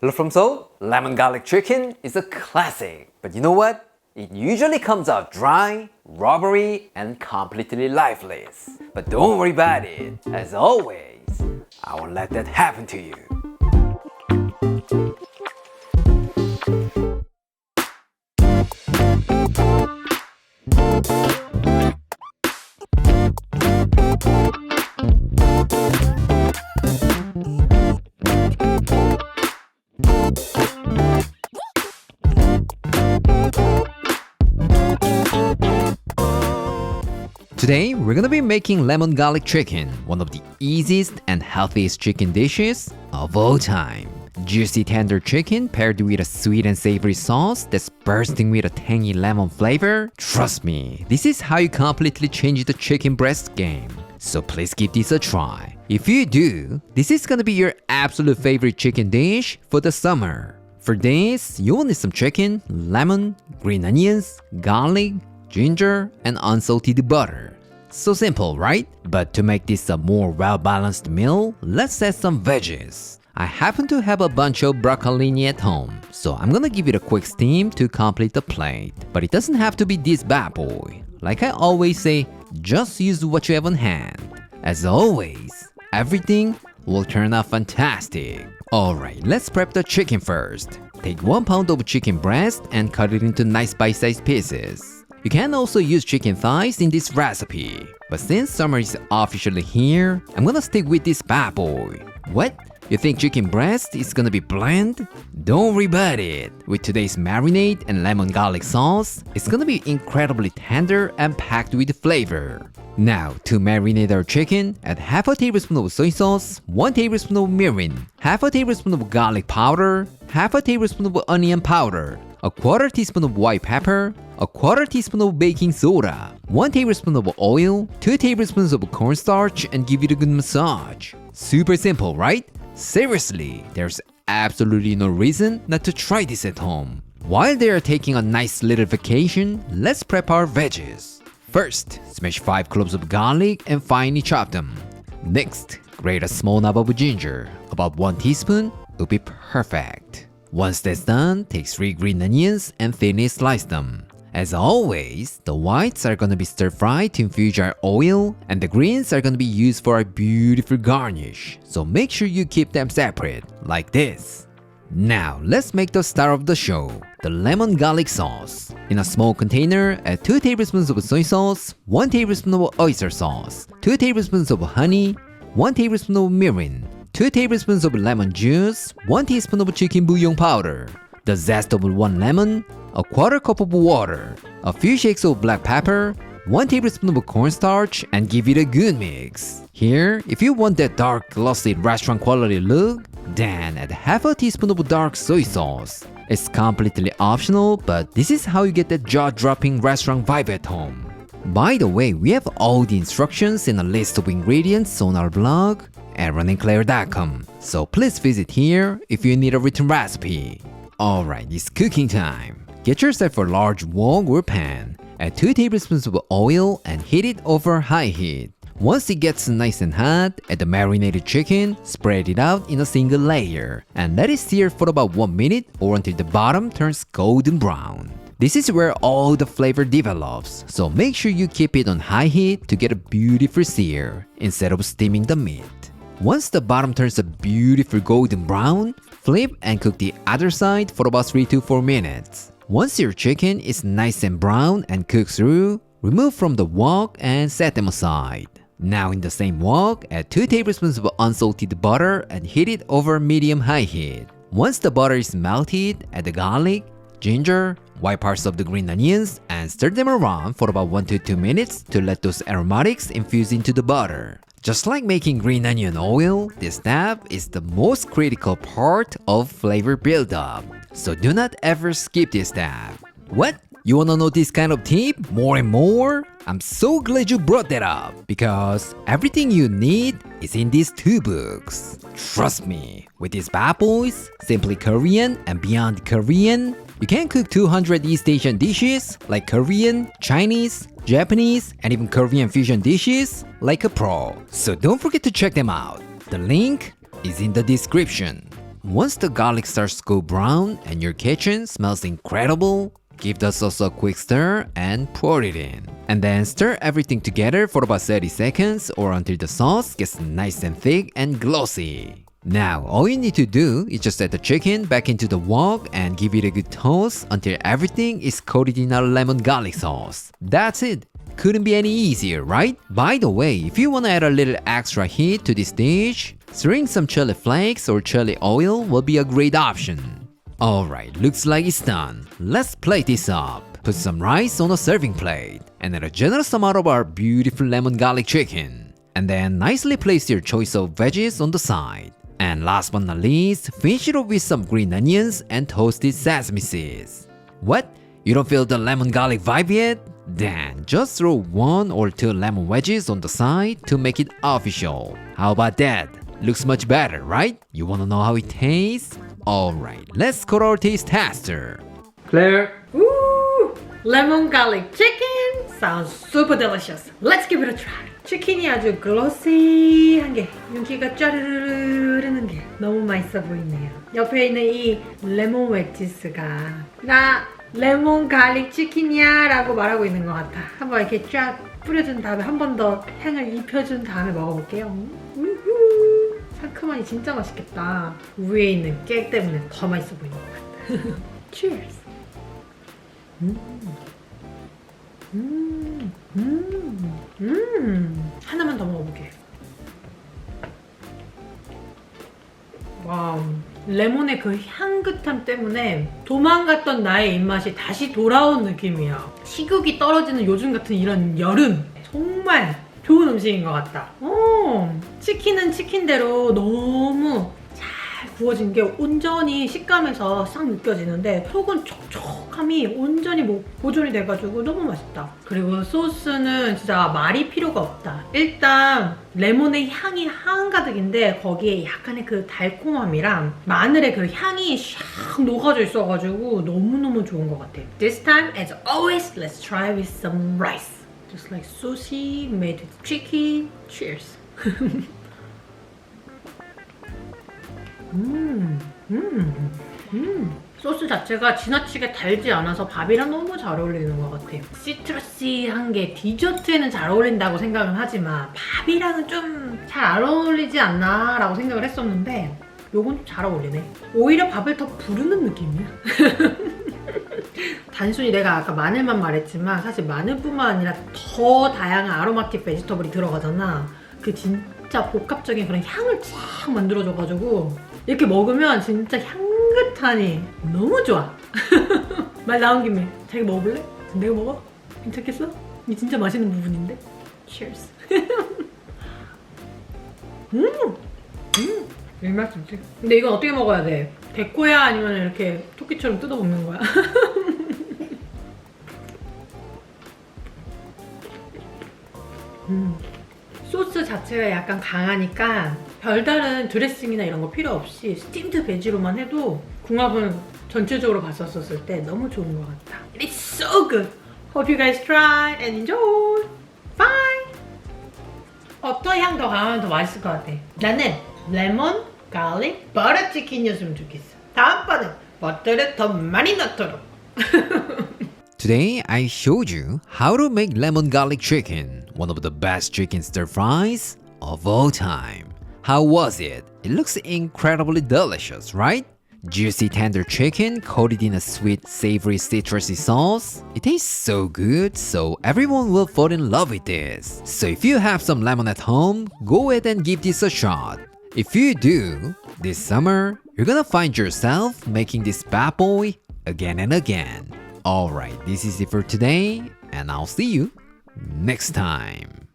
Hello from Seoul, lemon garlic chicken is a classic. But you know what? It usually comes out dry, rubbery, and completely lifeless. But don't worry about it. As always, I won't let that happen to you. Today, we're gonna be making lemon garlic chicken, one of the easiest and healthiest chicken dishes of all time. Juicy tender chicken paired with a sweet and savory sauce that's bursting with a tangy lemon flavor. Trust me, this is how you completely change the chicken breast game. So please give this a try. If you do, this is gonna be your absolute favorite chicken dish for the summer. For this, you will need some chicken, lemon, green onions, garlic, ginger, and unsalted butter. So simple, right? But to make this a more well-balanced meal, let's add some veggies. I happen to have a bunch of broccolini at home, so I'm gonna give it a quick steam to complete the plate. But it doesn't have to be this bad boy. Like I always say, just use what you have on hand. As always, everything will turn out fantastic. Alright, let's prep the chicken first. Take 1 pound of chicken breast and cut it into nice bite-sized pieces. You can also use chicken thighs in this recipe. But since summer is officially here, I'm gonna stick with this bad boy. What? You think chicken breast is gonna be bland? Don't worry about it. With today's marinade and lemon garlic sauce, it's gonna be incredibly tender and packed with flavor. Now, to marinate our chicken, add half a tablespoon of soy sauce, 1 tablespoon of mirin, half a tablespoon of garlic powder, half a tablespoon of onion powder, a quarter teaspoon of white pepper, a quarter teaspoon of baking soda, 1 tablespoon of oil, 2 tablespoons of cornstarch, and give it a good massage. Super simple, right? Seriously, there's absolutely no reason not to try this at home. While they are taking a nice little vacation, let's prep our veggies. First, smash 5 cloves of garlic and finely chop them. Next, grate a small knob of ginger. About 1 teaspoon will be perfect. Once that's done, take 3 green onions and thinly slice them. As always, the whites are gonna be stir-fried to infuse our oil, and the greens are gonna be used for a beautiful garnish. So make sure you keep them separate, like this. Now, let's make the star of the show, the lemon garlic sauce. In a small container, add 2 tablespoons of soy sauce, 1 tablespoon of oyster sauce, 2 tablespoons of honey, 1 tablespoon of mirin, 2 tablespoons of lemon juice, 1 teaspoon of chicken bouillon powder, the zest of 1 lemon, a quarter cup of water, a few shakes of black pepper, 1 tablespoon of cornstarch, and give it a good mix. Here, if you want that dark, glossy restaurant quality look, then add half a teaspoon of dark soy sauce. It's completely optional, but this is how you get that jaw-dropping restaurant vibe at home. By the way, we have all the instructions and a list of ingredients on our blog, aaronandclaire.com, so please visit here if you need a written recipe. Alright, it's cooking time. Get yourself a large wok or pan, add 2 tablespoons of oil and heat it over high heat. Once it gets nice and hot, add the marinated chicken, spread it out in a single layer, and let it sear for about 1 minute or until the bottom turns golden brown. This is where all the flavor develops, so make sure you keep it on high heat to get a beautiful sear, instead of steaming the meat. Once the bottom turns a beautiful golden brown, flip and cook the other side for about 3 to 4 minutes. Once your chicken is nice and brown and cooked through, remove from the wok and set them aside. Now in the same wok, add 2 tablespoons of unsalted butter and heat it over medium-high heat. Once the butter is melted, add the garlic, ginger, white parts of the green onions, and stir them around for about 1 to 2 minutes to let those aromatics infuse into the butter. Just like making green onion oil, this step is the most critical part of flavor buildup. So do not ever skip this step. What? You wanna know this kind of tip more and more? I'm so glad you brought that up, because everything you need is in these 2 books. Trust me, with these bad boys, Simply Korean and Beyond Korean, you can cook 200 East Asian dishes like Korean, Chinese, Japanese, and even Korean fusion dishes like a pro. So don't forget to check them out. The link is in the description. Once the garlic starts to go brown and your kitchen smells incredible, give the sauce a quick stir and pour it in. And then stir everything together for about 30 seconds or until the sauce gets nice and thick and glossy. Now, all you need to do is just add the chicken back into the wok and give it a good toast until everything is coated in our lemon garlic sauce. That's it. Couldn't be any easier, right? By the way, if you want to add a little extra heat to this dish, throwing some chili flakes or chili oil will be a great option. Alright, looks like it's done. Let's plate this up. Put some rice on a serving plate and add a generous amount of our beautiful lemon garlic chicken. And then nicely place your choice of veggies on the side. And last but not least, finish it off with some green onions and toasted sesame seeds. What? You don't feel the lemon garlic vibe yet? Then just throw 1 or 2 lemon wedges on the side to make it official. How about that? Looks much better, right? You wanna know how it tastes? Alright, let's call our taste tester. Claire. Ooh, lemon garlic chicken sounds super delicious. Let's give it a try. 치킨이 아주 글로시한 게 윤기가 짜르르르 흐르는 게 너무 맛있어 보이네요. 옆에 있는 이 레몬 웨지스가 나 레몬 갈릭 치킨이야 라고 말하고 있는 것 같아. 한번 이렇게 쫙 뿌려준 다음에 한 번 더 향을 입혀준 다음에 먹어볼게요. 상큼하니 진짜 맛있겠다. 위에 있는 깨 때문에 더 맛있어 보이는 것 같아. Cheers. 하나만 더 먹어볼게. 와우. 레몬의 그 향긋함 때문에 도망갔던 나의 입맛이 다시 돌아온 느낌이야. 식욕이 떨어지는 요즘 같은 이런 여름 정말 좋은 음식인 것 같다. 치킨은 치킨대로 너무 잘 구워진 게 온전히 식감에서 싹 느껴지는데 속은 촉촉함이 온전히 보존이 돼가지고 너무 맛있다. 그리고 소스는 진짜 말이 필요가 없다. 일단 레몬의 향이 한가득인데 거기에 약간의 그 달콤함이랑 마늘의 그 향이 샥 녹아져 있어가지고 너무너무 좋은 것 같아. This time, as always, let's try with some rice. Just like sushi made with chicken. Cheers. 소스 자체가 지나치게 달지 않아서 밥이랑 너무 잘 어울리는 것 같아요. 시트러시한 게 디저트에는 잘 어울린다고 생각은 하지만 밥이랑은 좀 잘 안 어울리지 않나 라고 생각을 했었는데 요건 좀 잘 어울리네. 오히려 밥을 더 부르는 느낌이야. 단순히 내가 아까 마늘만 말했지만 사실 마늘뿐만 아니라 더 다양한 아로마틱 베지터블이 들어가잖아. 그 진짜 복합적인 그런 향을 쫙 만들어줘가지고 이렇게 먹으면 진짜 향긋하니 너무 좋아. 말 나온 김에 자기 먹어볼래? 내가 먹어? 괜찮겠어? 이게 진짜 맛있는 부분인데? Cheers. 일맛있지? 근데 이건 어떻게 먹어야 돼? 데코야 아니면 이렇게 토끼처럼 뜯어 먹는 거야? 소스 자체가 약간 강하니까 별다른 드레싱이나 이런 거 필요 없이 스팀드 베지로만 해도 궁합은 전체적으로 봤었을 때 너무 좋은 것 같다. It's so good! Hope you guys try and enjoy! Bye! 어떤 향 더 강하면 더 맛있을 것 같아? 나는 레몬, 갈릭, 버터 치킨이었으면 좋겠어. 다음번엔 버터를 더 많이 넣도록. Today, I showed you how to make lemon garlic chicken, one of the best chicken stir fries of all time. How was it? It looks incredibly delicious, right? Juicy tender chicken coated in a sweet, savory, citrusy sauce. It tastes so good, so everyone will fall in love with this. So if you have some lemon at home, go ahead and give this a shot. If you do, this summer, you're gonna find yourself making this bad boy again and again. Alright, this is it for today, and I'll see you next time.